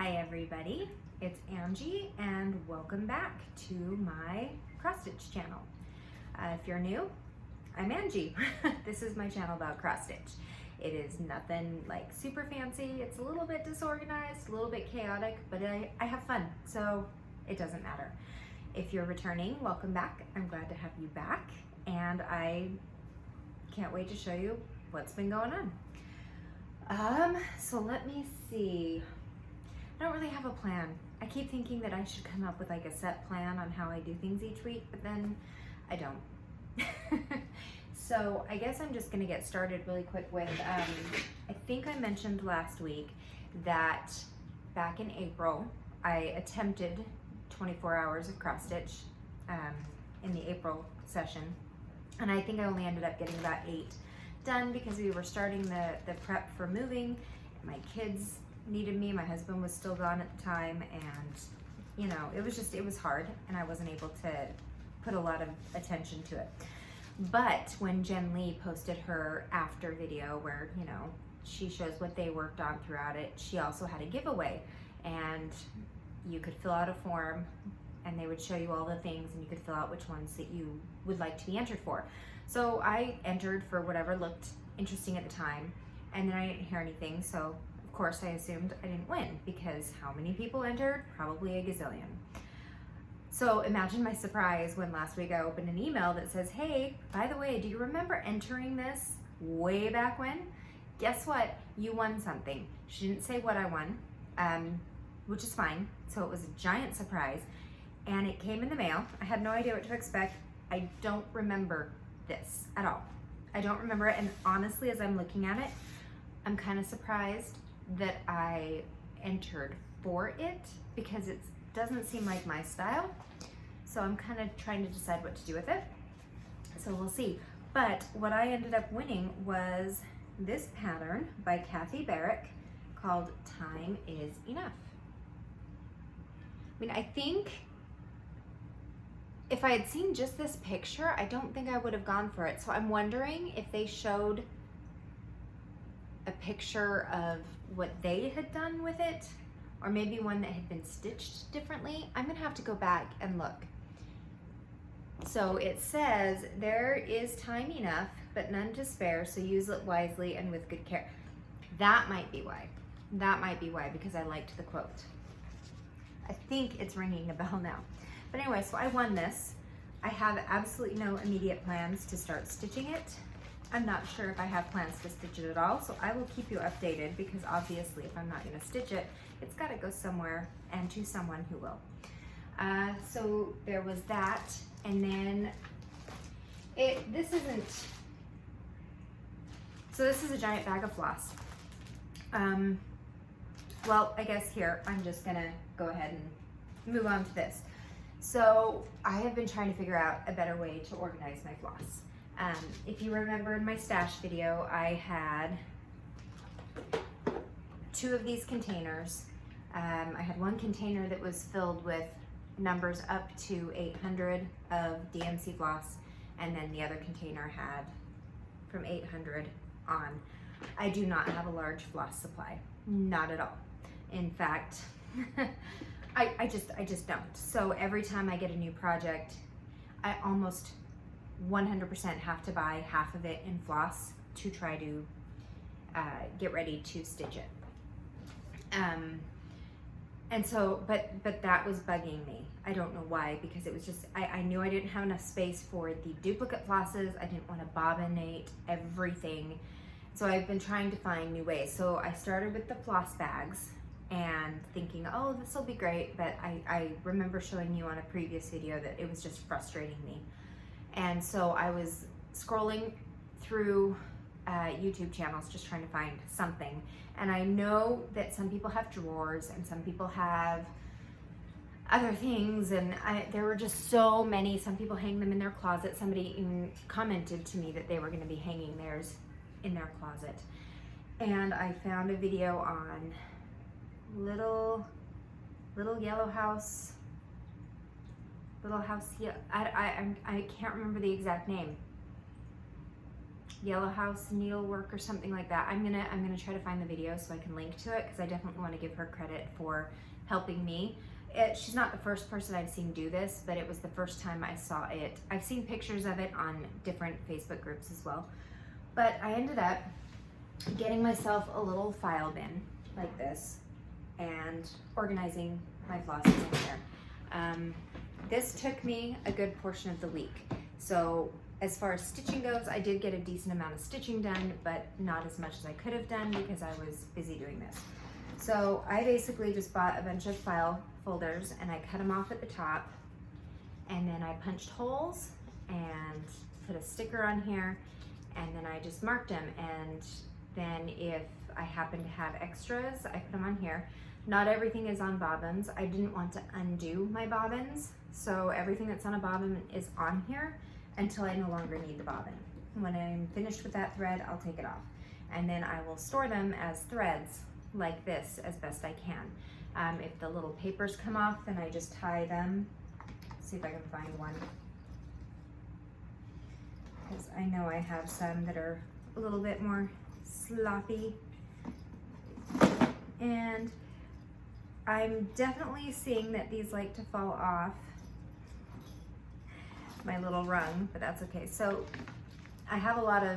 Hi everybody, it's Angie and welcome back to my cross stitch channel. If you're new, I'm Angie. This is my channel about cross stitch. It is nothing like super fancy. It's a little bit disorganized, a little bit chaotic, but I have fun, so it doesn't matter. If you're returning, welcome back. I'm glad to have you back, and I can't wait to show you what's been going on. So let me see. I don't really have a plan. I keep thinking that I should come up with like a set plan on how I do things each week, but then I don't. So I guess I'm just gonna get started really quick with, I think I mentioned last week that back in April, I attempted 24 hours of cross stitch in the April session. And I think I only ended up getting about 8 done because we were starting the prep for moving. My kids needed me. My husband was still gone at the time, and you know, it was hard, and I wasn't able to put a lot of attention to it. But when Jen Lee posted her after video where, you know, she shows what they worked on throughout it, she also had a giveaway, and you could fill out a form and they would show you all the things and you could fill out which ones that you would like to be entered for. So I entered for whatever looked interesting at the time, and then I didn't hear anything, so of course I assumed I didn't win, because how many people entered? Probably a gazillion. So imagine my surprise when last week I opened an email that says, hey, by the way, do you remember entering this way back when? Guess what? You won something. She didn't say what I won, which is fine. So it was a giant surprise, and it came in the mail. I had no idea what to expect. I don't remember this at all. I don't remember it, and honestly, as I'm looking at it, I'm kind of surprised that I entered for it, because it doesn't seem like my style. So I'm kind of trying to decide what to do with it. So we'll see. But what I ended up winning was this pattern by Kathy Barrick called Time Is Enough. I mean, I think if I had seen just this picture, I don't think I would have gone for it. So I'm wondering if they showed a picture of what they had done with it, or maybe one that had been stitched differently. I'm gonna have to go back and look. So it says, there is time enough, but none to spare, so use it wisely and with good care. That might be why. That might be why, because I liked the quote. I think it's ringing a bell now. But anyway, so I won this. I have absolutely no immediate plans to start stitching it. I'm not sure if I have plans to stitch it at all, so I will keep you updated, because obviously if I'm not gonna stitch it, it's gotta go somewhere and to someone who will. So there was that, and then this is a giant bag of floss. Well, I guess here, I'm just gonna go ahead and move on to this. So I have been trying to figure out a better way to organize my floss. If you remember in my stash video, I had 2 of these containers. I had one container that was filled with numbers up to 800 of DMC floss, and then the other container had from 800 on. I do not have a large floss supply, not at all. In fact, I just don't. So every time I get a new project, I almost 100% have to buy half of it in floss to try to get ready to stitch it. And so, but that was bugging me. I don't know why, because it was just, I knew I didn't have enough space for the duplicate flosses. I didn't want to bobbinate everything. So I've been trying to find new ways. So I started with the floss bags and thinking, oh, this will be great. But I remember showing you on a previous video that it was just frustrating me. And so I was scrolling through YouTube channels just trying to find something. And I know that some people have drawers and some people have other things, and there were just so many. Some people hang them in their closet. Somebody even commented to me that they were going to be hanging theirs in their closet. And I found a video on Little Yellow House. I can't remember the exact name. Yellow House Needlework or something like that. I'm gonna try to find the video so I can link to it, because I definitely want to give her credit for helping me. She's not the first person I've seen do this, but it was the first time I saw it. I've seen pictures of it on different Facebook groups as well. But I ended up getting myself a little file bin like this and organizing my flosses in here. This took me a good portion of the week. So as far as stitching goes, I did get a decent amount of stitching done, but not as much as I could have done because I was busy doing this. So I basically just bought a bunch of file folders and I cut them off at the top, and then I punched holes and put a sticker on here, and then I just marked them. And then if I happen to have extras, I put them on here. Not everything is on bobbins. I didn't want to undo my bobbins, so everything that's on a bobbin is on here until I no longer need the bobbin. When I'm finished with that thread, I'll take it off. And then I will store them as threads like this as best I can. If the little papers come off, then I just tie them. See if I can find one, because I know I have some that are a little bit more sloppy. And I'm definitely seeing that these like to fall off my little rung, but that's okay. So I have a lot of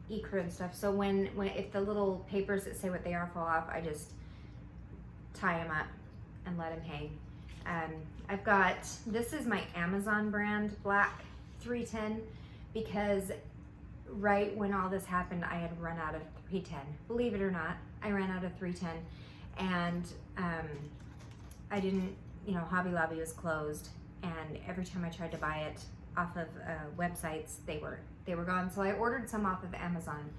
ecru and stuff, so if the little papers that say what they are fall off, I just tie them up and let them hang. I've got, this is my Amazon brand black 310, because right when all this happened, I had run out of 310. Believe it or not, I ran out of 310, and I didn't, Hobby Lobby was closed, and every time I tried to buy it off of websites, they were gone. So I ordered some off of Amazon,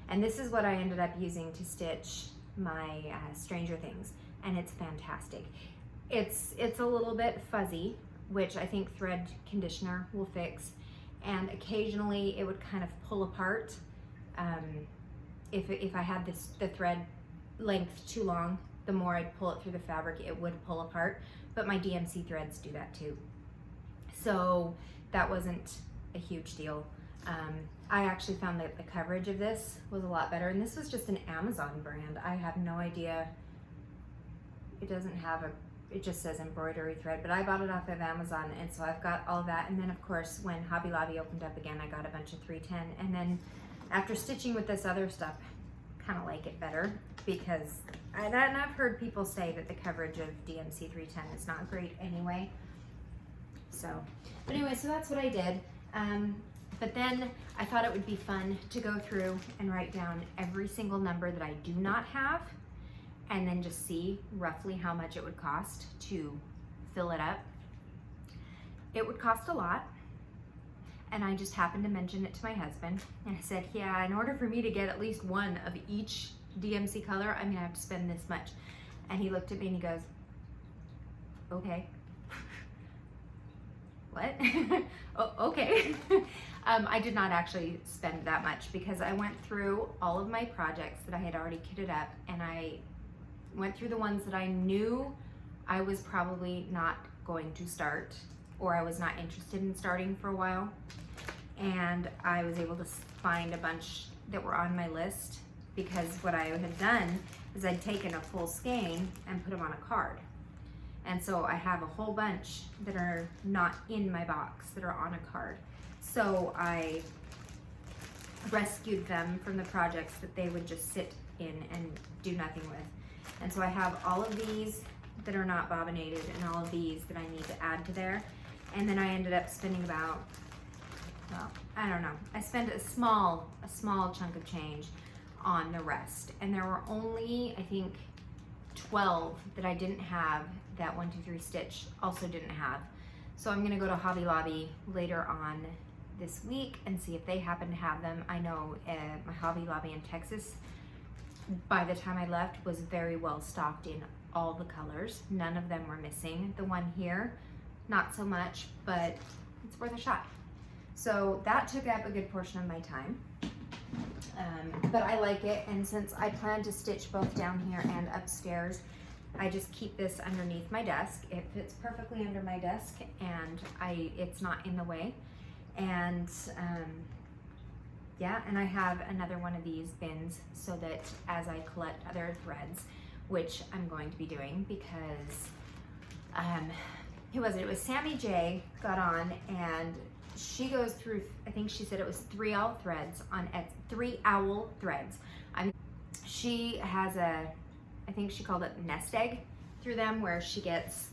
and this is what I ended up using to stitch my Stranger Things, and it's fantastic. It's a little bit fuzzy, which I think thread conditioner will fix, and occasionally it would kind of pull apart. If I had the thread length too long, the more I'd pull it through the fabric, it would pull apart, but my DMC threads do that too. So that wasn't a huge deal. I actually found that the coverage of this was a lot better, and this was just an Amazon brand. I have no idea, it doesn't have it just says embroidery thread, but I bought it off of Amazon, and so I've got all that. And then of course, when Hobby Lobby opened up again, I got a bunch of 310, and then after stitching with this other stuff, kind of like it better, because and I've heard people say that the coverage of DMC 310 is not great anyway. So, but anyway, so that's what I did. But then I thought it would be fun to go through and write down every single number that I do not have, and then just see roughly how much it would cost to fill it up. It would cost a lot, and I just happened to mention it to my husband, and I said, yeah, in order for me to get at least one of each DMC color, I'm gonna have to spend this much. And he looked at me and he goes, okay. What? Oh, okay. I did not actually spend that much, because I went through all of my projects that I had already kitted up, and I went through the ones that I knew I was probably not going to start, or I was not interested in starting for a while. And I was able to find a bunch that were on my list, because what I had done is I'd taken a full skein and put them on a card. And so I have a whole bunch that are not in my box that are on a card. So I rescued them from the projects that they would just sit in and do nothing with. And so I have all of these that are not bobbinated, and all of these that I need to add to there. And then I ended up spending about, well, I don't know. I spent a small chunk of change on the rest. And there were only, I think, 12 that I didn't have that 1, 2, 3 stitch also didn't have. So I'm gonna go to Hobby Lobby later on this week and see if they happen to have them. I know my Hobby Lobby in Texas, by the time I left, was very well stocked in all the colors. None of them were missing. The one here, not so much, but it's worth a shot. So that took up a good portion of my time. But I like it, and since I plan to stitch both down here and upstairs, I just keep this underneath my desk. It fits perfectly under my desk, and it's not in the way. And yeah, and I have another one of these bins so that as I collect other threads, which I'm going to be doing because, who was it? It was Sammy J got on, and she goes through, I think she said it was 3 owl threads on 3 owl threads. She has a, I think she called it nest egg through them, where she gets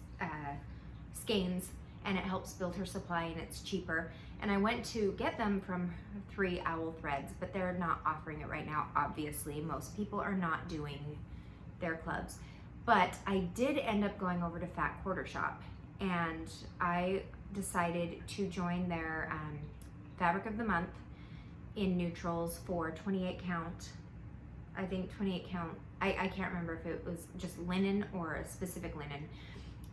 skeins and it helps build her supply and it's cheaper. And I went to get them from 3 owl threads, but they're not offering it right now. Obviously, most people are not doing their clubs. But I did end up going over to Fat Quarter Shop, and I decided to join their Fabric of the Month in neutrals for 28 count. I think 28 count, I can't remember if it was just linen or a specific linen,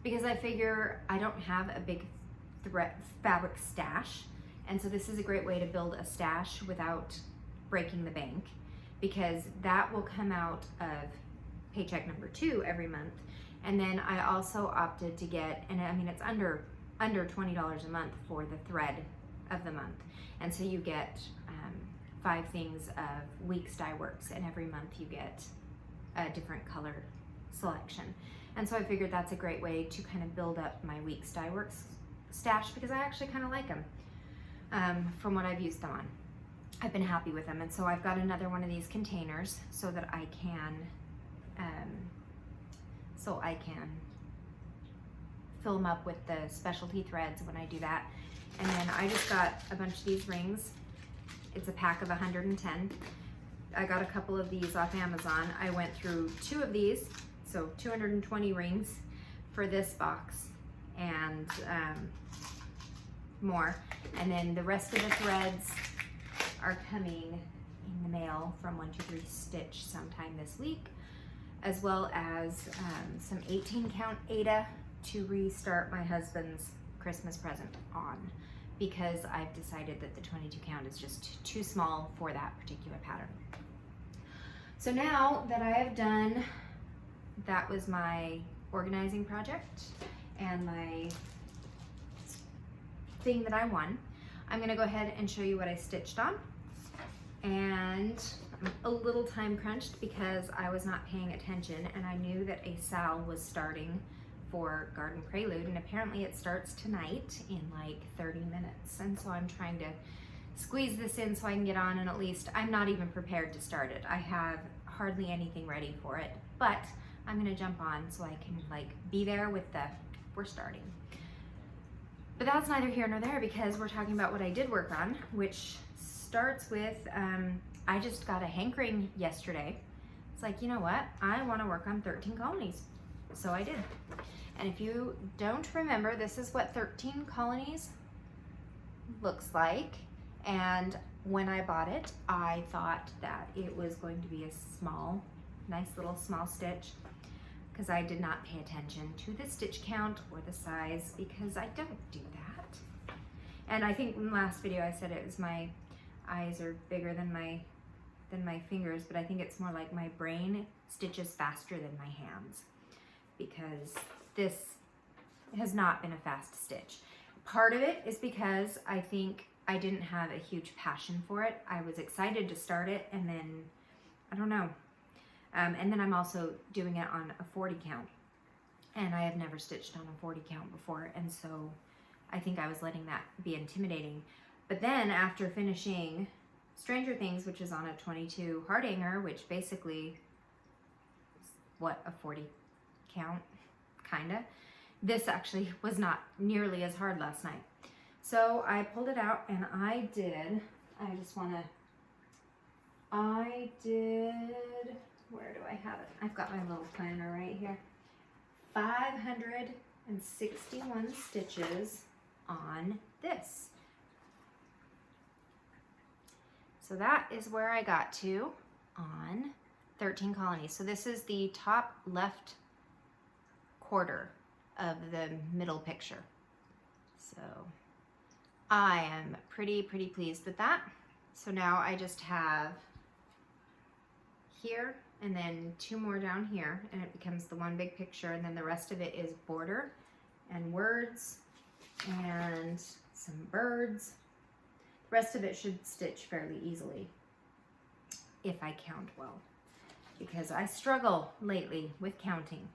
because I figure I don't have a big fabric stash, and so this is a great way to build a stash without breaking the bank, because that will come out of paycheck number 2 every month. And then I also opted to get, and I mean it's under $20 a month for the thread of the month, and so you get 5 things of Weeks Dye Works, and every month you get a different color selection. And so I figured that's a great way to kind of build up my Weeks Dye Works stash, because I actually kind of like them from what I've used them on. I've been happy with them, and so I've got another one of these containers so that I can fill them up with the specialty threads when I do that. And then I just got a bunch of these rings. It's a pack of 110. I got a couple of these off Amazon. I went through 2 of these, so 220 rings for this box, and more. And then the rest of the threads are coming in the mail from 123 Stitch sometime this week, as well as some 18 count Aida to restart my husband's Christmas present on, because I've decided that the 22 count is just too small for that particular pattern. So now that I have done, that was my organizing project and my thing that I won, I'm gonna go ahead and show you what I stitched on. And I'm a little time crunched because I was not paying attention, and I knew that a sale was starting for Garden Prelude, and apparently it starts tonight in like 30 minutes. And so I'm trying to squeeze this in so I can get on, and at least I'm not even prepared to start it. I have hardly anything ready for it, but I'm gonna jump on so I can like be there with the, we're starting. But that's neither here nor there, because we're talking about what I did work on, which starts with, I just got a hankering yesterday. It's like, you know what? I want to work on 13 colonies. So I did. And if you don't remember, this is what 13 colonies looks like. And when I bought it, I thought that it was going to be a small, nice little small stitch, because I did not pay attention to the stitch count or the size, because I don't do that. And I think in the last video I said it was my eyes are bigger than my fingers, but I think it's more like my brain stitches faster than my hands, because this has not been a fast stitch. Part of it is because I think I didn't have a huge passion for it. I was excited to start it, and then I don't know. And then I'm also doing it on a 40 count, and I have never stitched on a 40 count before, and so I think I was letting that be intimidating. But then after finishing Stranger Things, which is on a 22 heart hanger, which basically is what, a 40 count, kinda. This actually was not nearly as hard last night. So I pulled it out, and I did, where do I have it? I've got my little planner right here. 561 stitches on this. So that is where I got to on 13 colonies. So this is the top left quarter of the middle picture. So I am pretty pleased with that. So now I just have here and then 2 more down here, and it becomes the one big picture, and then the rest of it is border and words and some birds. Rest of it should stitch fairly easily if I count well, because I struggle lately with counting.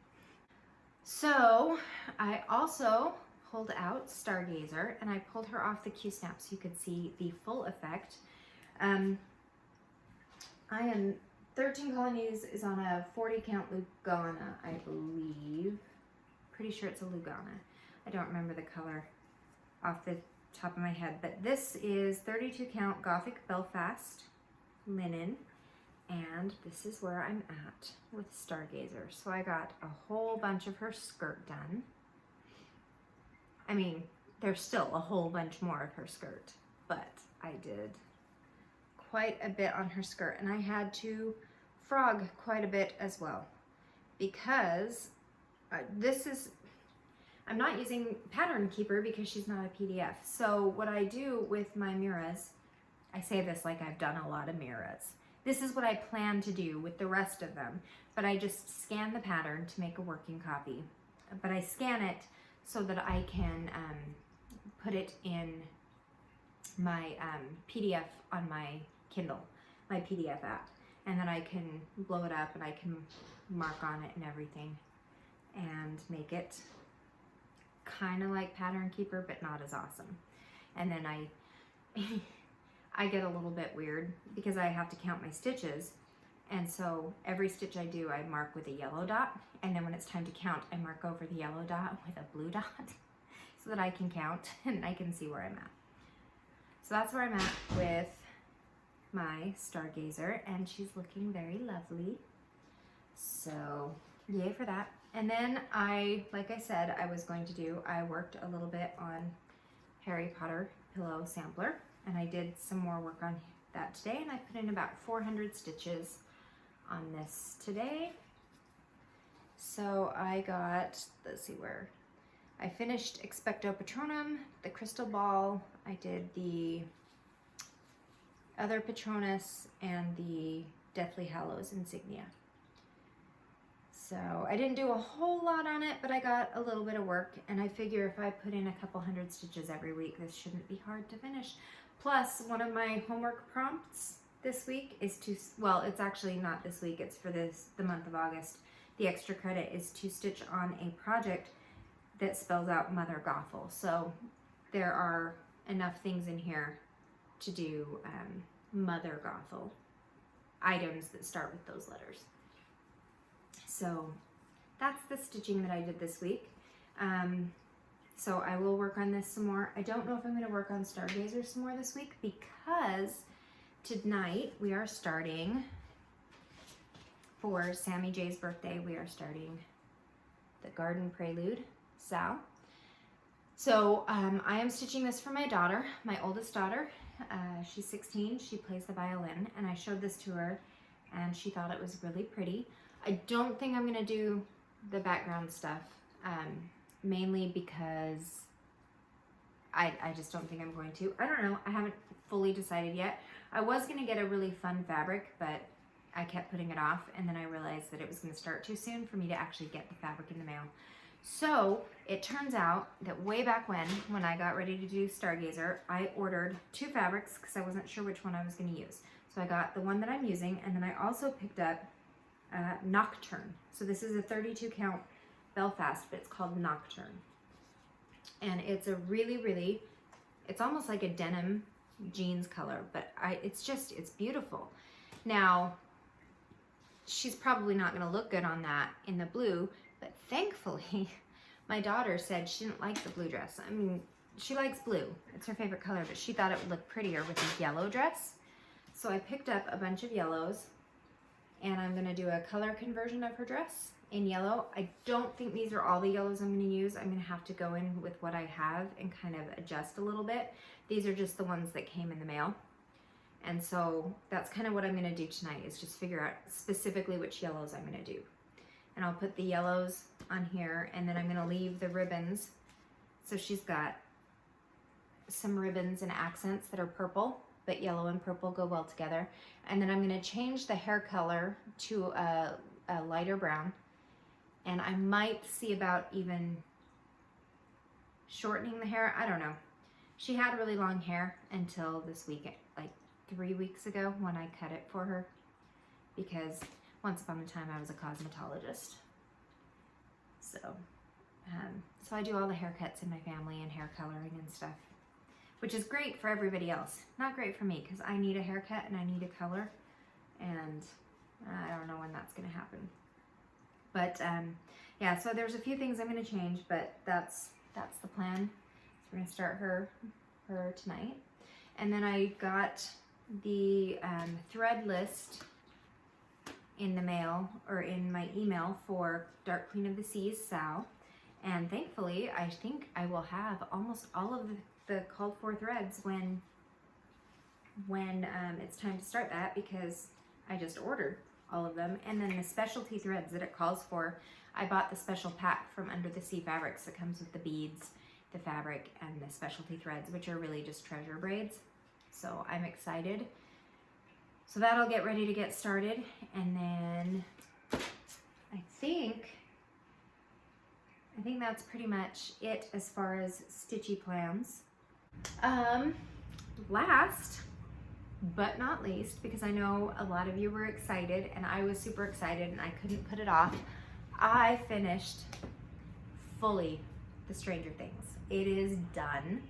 So I also pulled out Stargazer, and I pulled her off the Q-snap so you could see the full effect. I am 13 colonies is on a 40 count Lugana, I believe. Pretty sure it's a Lugana. I don't remember the color off the top of my head, but this is 32 count Gothic Belfast linen, and this is where I'm at with Stargazer. So I got a whole bunch of her skirt done. I mean, there's still a whole bunch more of her skirt, but I did quite a bit on her skirt, and I had to frog quite a bit as well, because I'm not using Pattern Keeper because she's not a PDF. So what I do with my Miras, I say this like I've done a lot of Miras. This is what I plan to do with the rest of them, but I just scan the pattern to make a working copy. But I scan it so that I can put it in my PDF on my Kindle, my PDF app, and then I can blow it up and I can mark on it and everything and make it kind of like Pattern Keeper, but not as awesome. And then I get a little bit weird because I have to count my stitches, and so every stitch I do I mark with a yellow dot, and then when it's time to count I mark over the yellow dot with a blue dot so that I can count and I can see where I'm at. So that's where I'm at with my Stargazer, and she's looking very lovely. So yay for that. And then like I said, I worked a little bit on Harry Potter Pillow Sampler, and I did some more work on that today, and I put in about 400 stitches on this today. So I got, let's see where, I finished Expecto Patronum, the Crystal Ball, I did the other Patronus, and the Deathly Hallows Insignia. So I didn't do a whole lot on it, but I got a little bit of work, and I figure if I put in a couple hundred stitches every week, this shouldn't be hard to finish. Plus, one of my homework prompts this week is to, well, it's actually not this week, it's for the month of August. The extra credit is to stitch on a project that spells out Mother Gothel. So there are enough things in here to do Mother Gothel items that start with those letters. So that's the stitching that I did this week. So I will work on this some more. I don't know if I'm going to work on Stargazer some more this week, because tonight we are starting, for Sammy J's birthday, we are starting the Garden Prelude, Sal. So I am stitching this for my daughter, my oldest daughter. She's 16, she plays the violin, and I showed this to her and she thought it was really pretty. I don't think I'm gonna do the background stuff, mainly because I just don't think I'm going to. I don't know, I haven't fully decided yet. I was gonna get a really fun fabric, but I kept putting it off, and then I realized that it was gonna start too soon for me to actually get the fabric in the mail. So it turns out that way back when I got ready to do Stargazer, I ordered 2 fabrics because I wasn't sure which one I was gonna use. So I got the one that I'm using, and then I also picked up Nocturne. So this is a 32 count Belfast, but it's called Nocturne. And it's a really, it's almost like a denim jeans color, but it's beautiful. Now, she's probably not gonna look good on that in the blue, but thankfully, my daughter said she didn't like the blue dress. I mean, she likes blue, it's her favorite color, but she thought it would look prettier with a yellow dress. So I picked up a bunch of yellows, and I'm gonna do a color conversion of her dress in yellow. I don't think these are all the yellows I'm gonna use. I'm gonna have to go in with what I have and kind of adjust a little bit. These are just the ones that came in the mail. And so that's kind of what I'm gonna do tonight, is just figure out specifically which yellows I'm gonna do. And I'll put the yellows on here, and then I'm gonna leave the ribbons. So she's got some ribbons and accents that are purple, but yellow and purple go well together. And then I'm gonna change the hair color to a lighter brown. And I might see about even shortening the hair, I don't know. She had really long hair until this weekend, like 3 weeks ago when I cut it for her, because once upon a time I was a cosmetologist. So I do all the haircuts in my family and hair coloring and stuff, which is great for everybody else. Not great for me, because I need a haircut and I need a color, and I don't know when that's going to happen. But yeah, so there's a few things I'm going to change, but that's the plan. So we're going to start her tonight. And then I got the thread list in the mail, or in my email, for Dark Queen of the Seas, Sal. And thankfully, I think I will have almost all of the called for threads when it's time to start that, because I just ordered all of them. And then the specialty threads that it calls for, I bought the special pack from Under the Sea Fabrics that comes with the beads, the fabric, and the specialty threads, which are really just treasure braids. So I'm excited. So that'll get ready to get started. And then I think that's pretty much it as far as stitchy plans. Last but not least, because I know a lot of you were excited and I was super excited and I couldn't put it off, I finished fully the Stranger Things. It is done.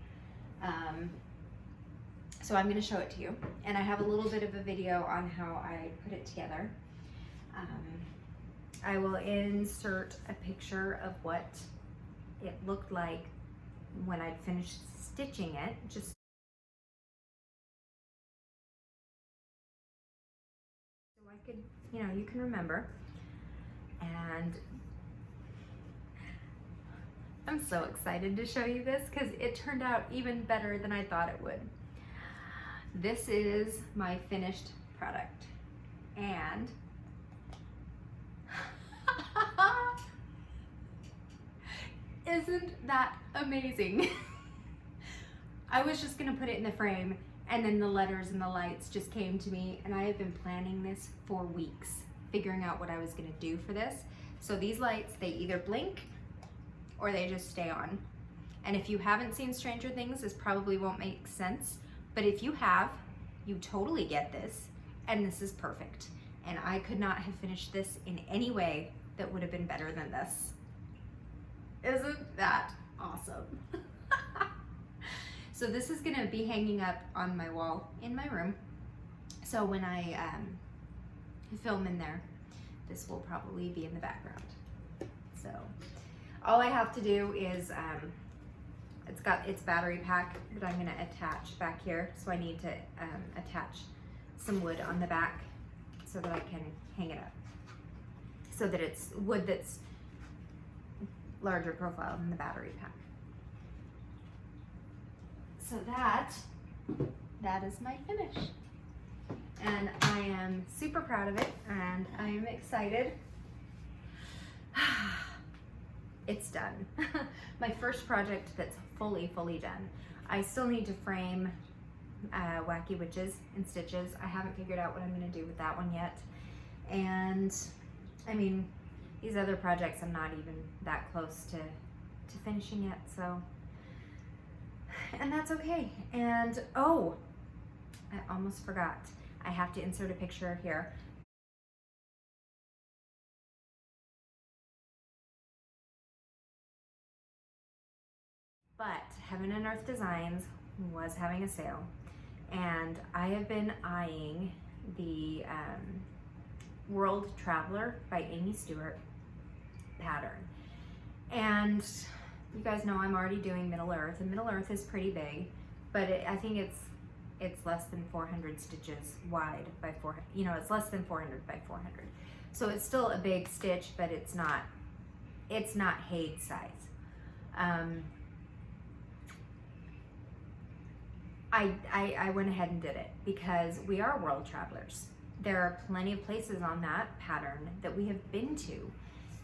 So I'm going to show it to you, and I have a little bit of a video on how I put it together. I will insert a picture of what it looked like when I'd finished stitching it, just so I could, you can remember. And I'm so excited to show you this, because it turned out even better than I thought it would. This is my finished product, and isn't that amazing? I was just gonna put it in the frame, and then the letters and the lights just came to me, and I have been planning this for weeks, figuring out what I was gonna do for this. So these lights, they either blink or they just stay on. And if you haven't seen Stranger Things, this probably won't make sense, but if you have, you totally get this, and this is perfect. And I could not have finished this in any way that would have been better than this. Isn't that awesome? So this is gonna be hanging up on my wall in my room. So when I film in there, this will probably be in the background. So all I have to do is, it's got its battery pack that I'm gonna attach back here. So I need to attach some wood on the back so that I can hang it up. So that it's wood that's larger profile than the battery pack. So that is my finish. And I am super proud of it, and I am excited. It's done. My first project that's fully done. I still need to frame Wacky Witches and Stitches. I haven't figured out what I'm gonna do with that one yet. And I mean, these other projects I'm not even that close to finishing yet, so, and that's okay. And oh, I almost forgot. I have to insert a picture here. But Heaven and Earth Designs was having a sale, and I have been eyeing the World Traveler by Amy Stewart pattern. And you guys know I'm already doing Middle Earth, and Middle Earth is pretty big, but I think it's less than 400 stitches wide by 400, it's less than 400 by 400. So it's still a big stitch, but it's not Haid size. I went ahead and did it because we are world travelers. There are plenty of places on that pattern that we have been to,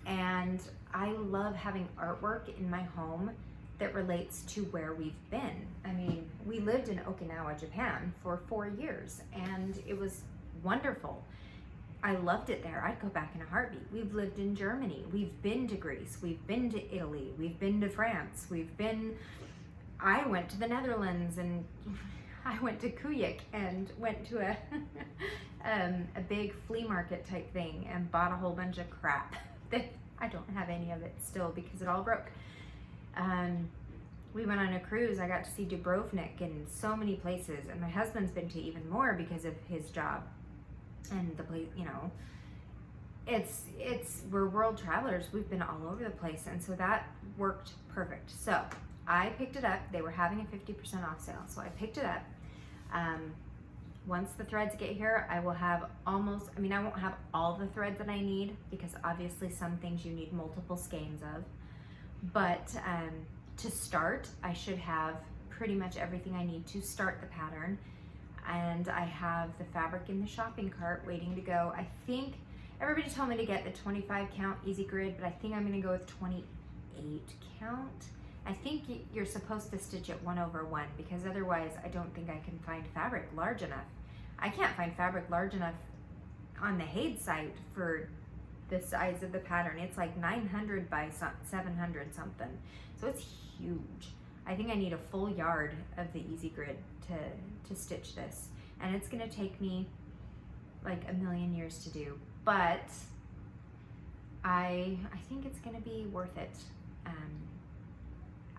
and I love having artwork in my home that relates to where we've been. I mean, we lived in Okinawa, Japan for 4 years, and it was wonderful. I loved it there. I'd go back in a heartbeat. We've lived in Germany. We've been to Greece. We've been to Italy. We've been to France. We've been I went to the Netherlands, and I went to Kujik and went to a big flea market type thing and bought a whole bunch of crap that I don't have any of it still because it all broke. We went on a cruise. I got to see Dubrovnik and so many places, and my husband's been to even more because of his job and the place, you know. We're world travelers. We've been all over the place, and so that worked perfect. So I picked it up. They were having a 50% off sale, so I picked it up. Once the threads get here, I will have I won't have all the threads that I need, because obviously some things you need multiple skeins of, but to start, I should have pretty much everything I need to start the pattern, and I have the fabric in the shopping cart waiting to go. I think everybody told me to get the 25 count easy grid, but I think I'm gonna go with 28 count. I think you're supposed to stitch it 1/1, because otherwise I don't think I can find fabric large enough. I can't find fabric large enough on the Haid site for the size of the pattern. It's like 900 by 700 something. So it's huge. I think I need a full yard of the easy grid to stitch this. And it's gonna take me like a million years to do, but I think it's gonna be worth it.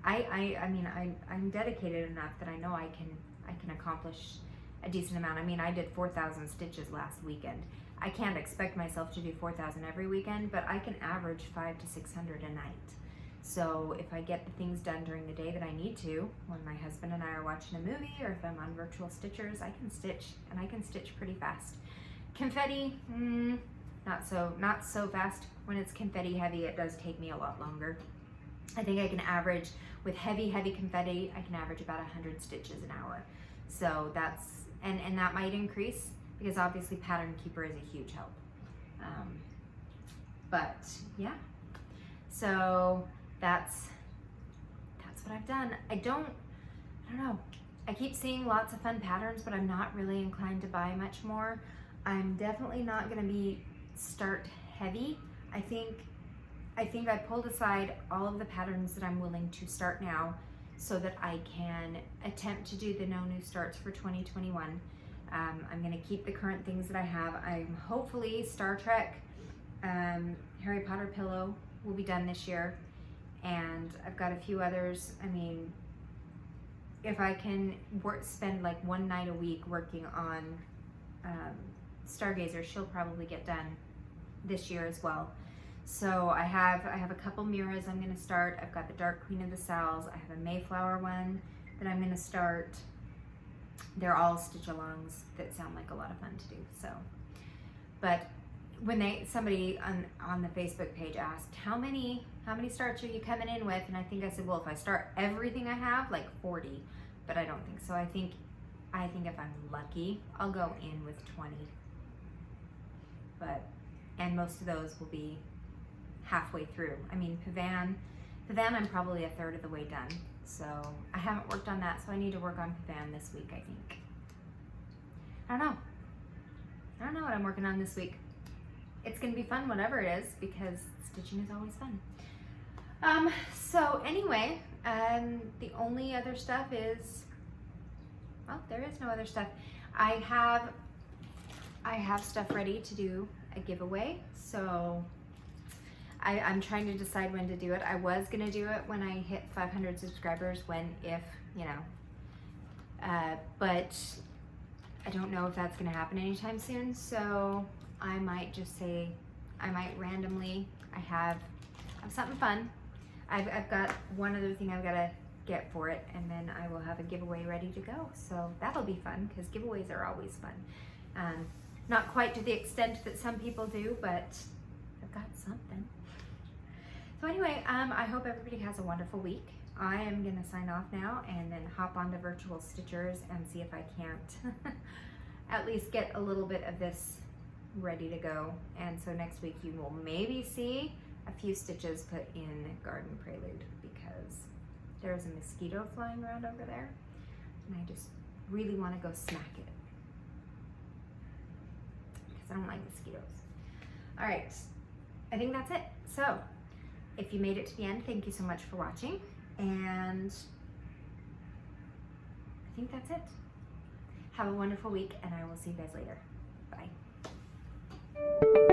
I'm dedicated enough that I know I can accomplish a decent amount. I mean, I did 4,000 stitches last weekend. I can't expect myself to do 4,000 every weekend, but I can average 500 to 600 a night. So if I get the things done during the day that I need to, when my husband and I are watching a movie, or if I'm on virtual stitchers, I can stitch, and I can stitch pretty fast. Confetti, not so fast. When it's confetti heavy, it does take me a lot longer. I think I can average, with heavy confetti, I can average about 100 stitches an hour. So that's, and that might increase, because obviously Pattern Keeper is a huge help. But yeah, so that's what I've done. I don't know. I keep seeing lots of fun patterns, but I'm not really inclined to buy much more. I'm definitely not gonna be start heavy. I think I pulled aside all of the patterns that I'm willing to start now, so that I can attempt to do the no new starts for 2021. I'm gonna keep the current things that I have. I'm hopefully Star Trek, Harry Potter pillow will be done this year, and I've got a few others. I mean, if I can spend like one night a week working on Stargazer, she'll probably get done this year as well. So I have a couple mirrors I'm gonna start. I've got the Dark Queen of the Sal's. I have a Mayflower one that I'm gonna start. They're all stitch alongs that sound like a lot of fun to do. So, but when somebody on the Facebook page asked, how many starts are you coming in with? And I think I said, well, if I start everything I have, like 40, but I don't think so. I think if I'm lucky, I'll go in with 20. And most of those will be halfway through. I mean, Pavan, I'm probably a third of the way done. So I haven't worked on that, so I need to work on Pavan this week, I think. I don't know what I'm working on this week. It's gonna be fun, whatever it is, because stitching is always fun. So anyway, the only other stuff is, well, there is no other stuff. I have stuff ready to do a giveaway, so I'm trying to decide when to do it. I was gonna do it when I hit 500 subscribers, if, you know, but I don't know if that's gonna happen anytime soon, so I might just say, I might randomly, I have something fun. I've got one other thing I've gotta get for it, and then I will have a giveaway ready to go. So that'll be fun, because giveaways are always fun. Not quite to the extent that some people do, but I've got something. So anyway, I hope everybody has a wonderful week. I am gonna sign off now and then hop onto Virtual Stitchers and see if I can't at least get a little bit of this ready to go. And so next week you will maybe see a few stitches put in Garden Prelude, because there's a mosquito flying around over there, and I just really want to go smack it, because I don't like mosquitoes. All right, I think that's it. So if you made it to the end, thank you so much for watching, and think that's it. Have a wonderful week, and I will see you guys later. Bye.